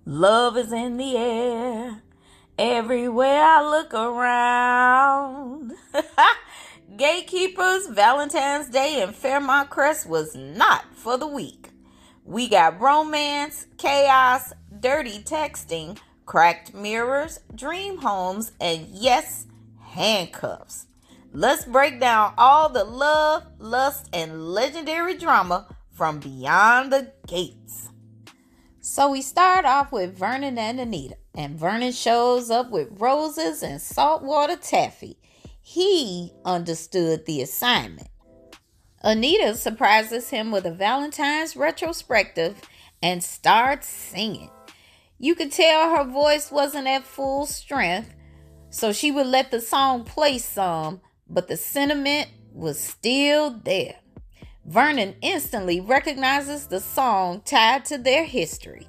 Love is in the air. Everywhere I look around. Gatekeepers, Valentine's Day in Fairmont Crest was not for the weak. We got romance, chaos, dirty texting, cracked mirrors, dream homes, and yes, handcuffs. Let's break down all the love, lust, and legendary drama from beyond the gates. So we start off with Vernon and Anita, and Vernon shows up with roses and saltwater taffy. He understood the assignment. Anita surprises him with a Valentine's retrospective and starts singing. You could tell her voice wasn't at full strength, so she would let the song play some, but the sentiment was still there. Vernon instantly recognizes the song tied to their history.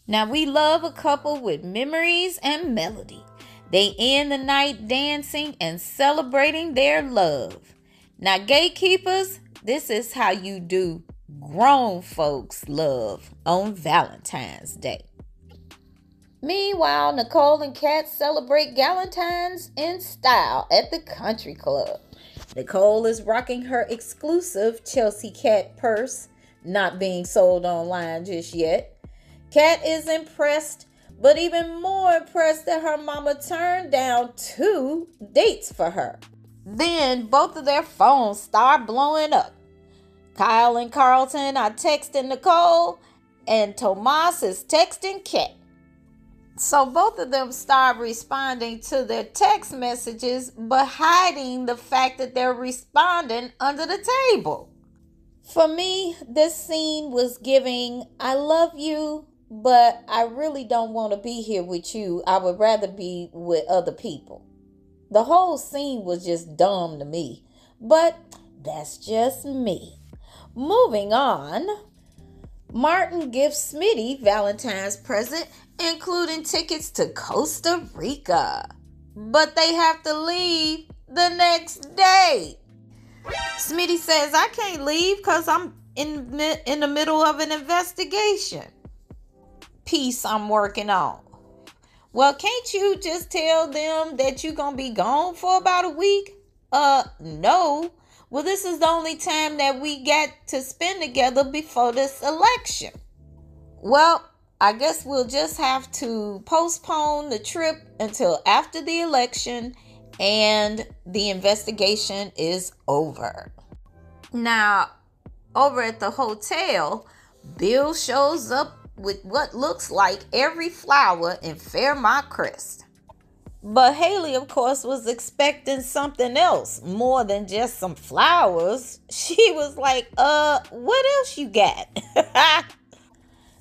Now we love a couple with memories and melody. They end the night dancing and celebrating their love. Now gatekeepers, this is how you do grown folks love on Valentine's Day. Meanwhile, Nicole and Kat celebrate Galentines in style at the country club. Nicole is rocking her exclusive Chelsea Cat purse, not being sold online just yet. Kat is impressed, but even more impressed that her mama turned down 2 dates for her. Then both of their phones start blowing up. Kyle and Carlton are texting Nicole, and Tomas is texting Kat. So both of them start responding to their text messages, but hiding the fact that they're responding under the table. For me, this scene was giving, I love you, but I really don't want to be here with you. I would rather be with other people. The whole scene was just dumb to me, but that's just me. Moving on, Martin gives Smitty Valentine's present, including tickets to Costa Rica. But they have to leave the next day. Smitty says, I can't leave because I'm in the middle of an investigation piece I'm working on. Well, can't you just tell them that you're going to be gone for about a week? No. Well, this is the only time that we get to spend together before this election. Well, I guess we'll just have to postpone the trip until after the election and the investigation is over. Now, over at the hotel, Bill shows up with what looks like every flower in Fairmont Crest. But Hayley, of course, was expecting something else more than just some flowers. She was like, what else you got?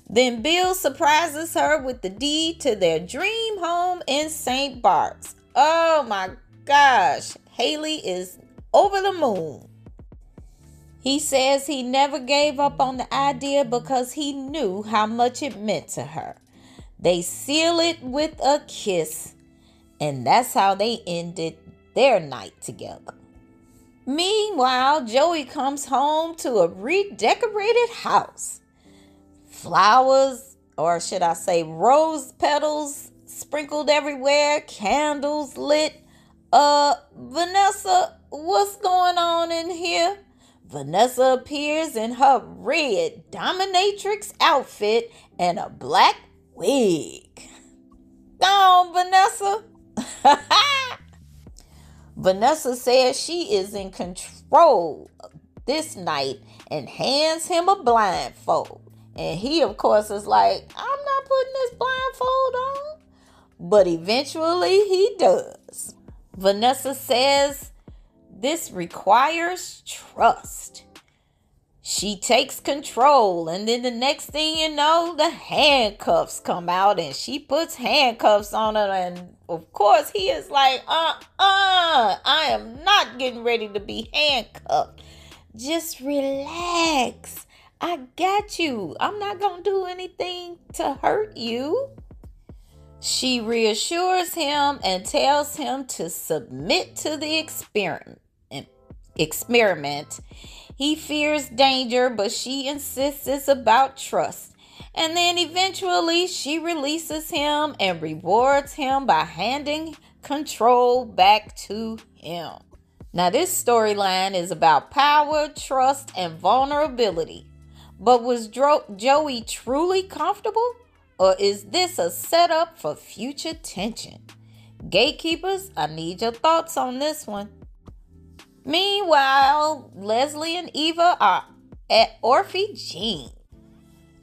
Then Bill surprises her with the deed to their dream home in St. Barths. Oh my gosh, Hayley is over the moon. He says he never gave up on the idea because he knew how much it meant to her. They seal it with a kiss, and that's how they ended their night together. Meanwhile, Joey comes home to a redecorated house. Flowers, or should I say rose petals, sprinkled everywhere, candles lit. Vanessa, what's going on in here? Vanessa appears in her red dominatrix outfit and a black wig. Go on, Vanessa. Vanessa says she is in control this night and hands him a blindfold. And he, of course, is like, I'm not putting this blindfold on. But eventually he does. Vanessa says this requires trust. She takes control, and then the next thing you know, the handcuffs come out, and she puts handcuffs on her, and of course he is like, I am not getting ready to be handcuffed. Just relax. I got you. I'm not going to do anything to hurt you. She reassures him and tells him to submit to the experiment. He fears danger, but she insists it's about trust. And then eventually she releases him and rewards him by handing control back to him. Now this storyline is about power, trust, and vulnerability. But was Joey truly comfortable? Or is this a setup for future tension? Gatekeepers, I need your thoughts on this one. Meanwhile, Leslie and Eva are at Orphe Jean.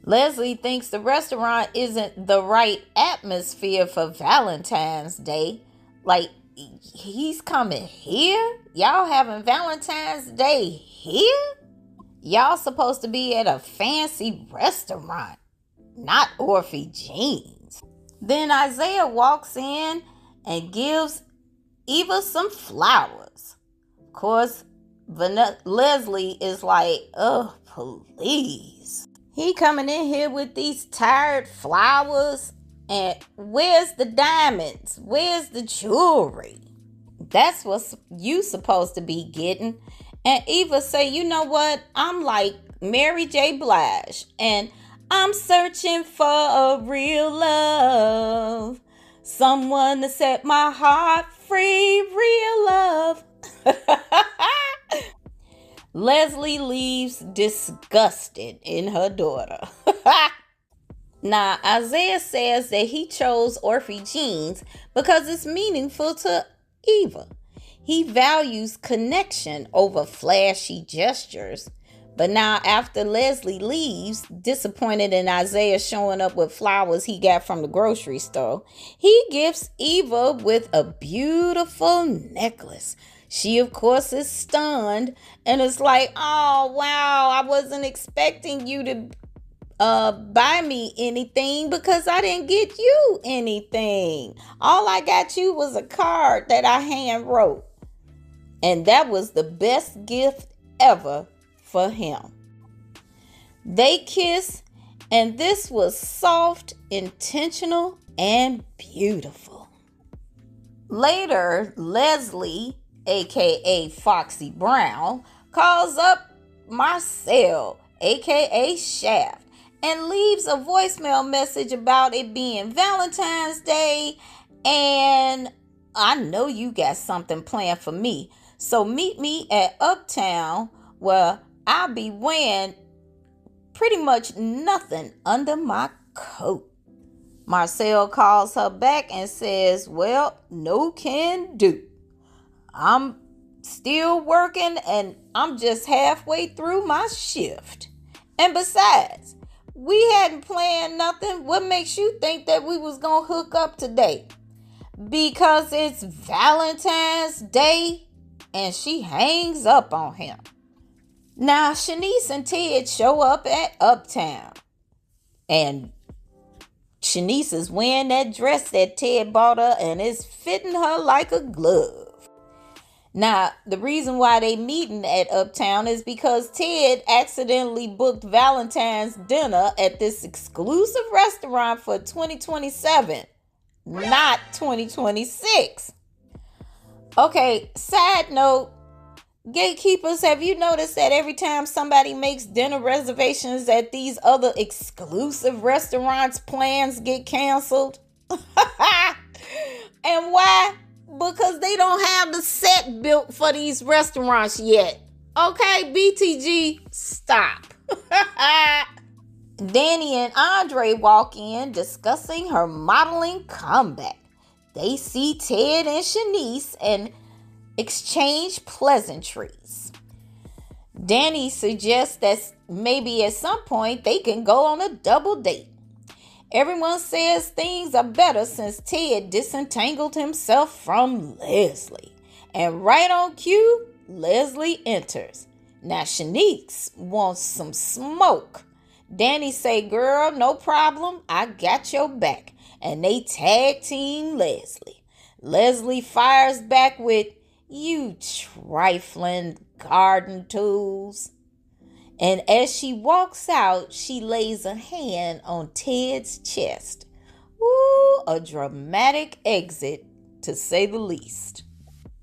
Leslie thinks the restaurant isn't the right atmosphere for Valentine's Day. Like, he's coming here? Y'all having Valentine's Day here? Y'all supposed to be at a fancy restaurant, not Orphe Jean's. Then Isaiah walks in and gives Eva some flowers. Of course, Leslie is like, oh, please. He coming in here with these tired flowers. And where's the diamonds? Where's the jewelry? That's what you supposed to be getting. And Eva say, you know what? I'm like Mary J. Blige. And I'm searching for a real love. Someone to set my heart free. Real love. Leslie leaves disgusted in her daughter. Now, Isaiah says that he chose Orphe Jean's because it's meaningful to Eva. He values connection over flashy gestures. But now, after Leslie leaves, disappointed in Isaiah showing up with flowers he got from the grocery store, he gifts Eva with a beautiful necklace. She, of course, is stunned and is like, oh, wow, I wasn't expecting you to buy me anything because I didn't get you anything. All I got you was a card that I hand wrote. And that was the best gift ever for him. They kiss, and this was soft, intentional, and beautiful. Later, Leslie, aka Foxy Brown, calls up Marcel, aka Shaft, and leaves a voicemail message about it being Valentine's Day, and I know you got something planned for me. So meet me at Uptown, where I'll be wearing pretty much nothing under my coat. Marcel calls her back and says, well, no can do. I'm still working and I'm just halfway through my shift. And besides, we hadn't planned nothing. What makes you think that we was going to hook up today? Because it's Valentine's Day. And she hangs up on him. Now, Shanice and Ted show up at Uptown. And Shanice is wearing that dress that Ted bought her and it's fitting her like a glove. Now, the reason why they meeting at Uptown is because Ted accidentally booked Valentine's dinner at this exclusive restaurant for 2027, not 2026. Okay, side note, Gatekeepers, have you noticed that every time somebody makes dinner reservations at these other exclusive restaurants, plans get canceled? And why? Because they don't have the set built for these restaurants yet. Okay, BTG, stop. Dani and Andre walk in discussing her modeling comeback. They see Ted and Shanice and exchange pleasantries. Dani suggests that maybe at some point they can go on a double date. Everyone says things are better since Ted disentangled himself from Leslie. And right on cue, Leslie enters. Now Shanice wants some smoke. Dani say, girl, no problem. I got your back. And they tag team Leslie. Leslie fires back with, you trifling garden tools. And as she walks out, she lays a hand on Ted's chest. Ooh, a dramatic exit, to say the least.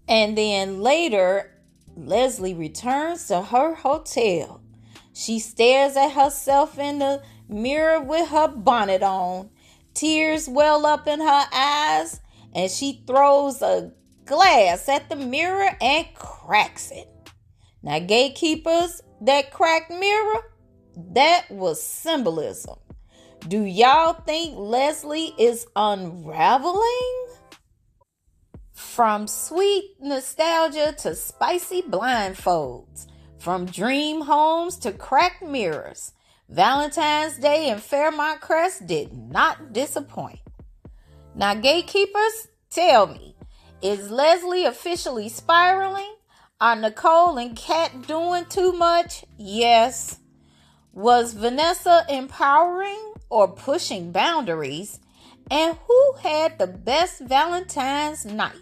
And then later, Leslie returns to her hotel. She stares at herself in the mirror with her bonnet on. Tears well up in her eyes, and she throws a glass at the mirror and cracks it. Now, gatekeepers, that cracked mirror, that was symbolism. Do y'all think Leslie is unraveling? From sweet nostalgia to spicy blindfolds, from dream homes to cracked mirrors, Valentine's Day in Fairmont Crest did not disappoint. Now, gatekeepers, tell me, is Leslie officially spiraling? Are Nicole and Kat doing too much? Yes. Was Vanessa empowering or pushing boundaries? And who had the best Valentine's night?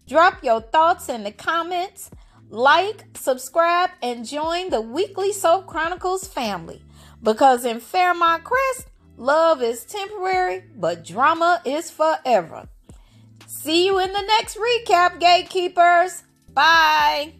Drop your thoughts in the comments. Like, subscribe, and join the weekly Soap Chronicles family. Because in Fairmont Crest, love is temporary, but drama is forever. See you in the next recap, gatekeepers. Bye.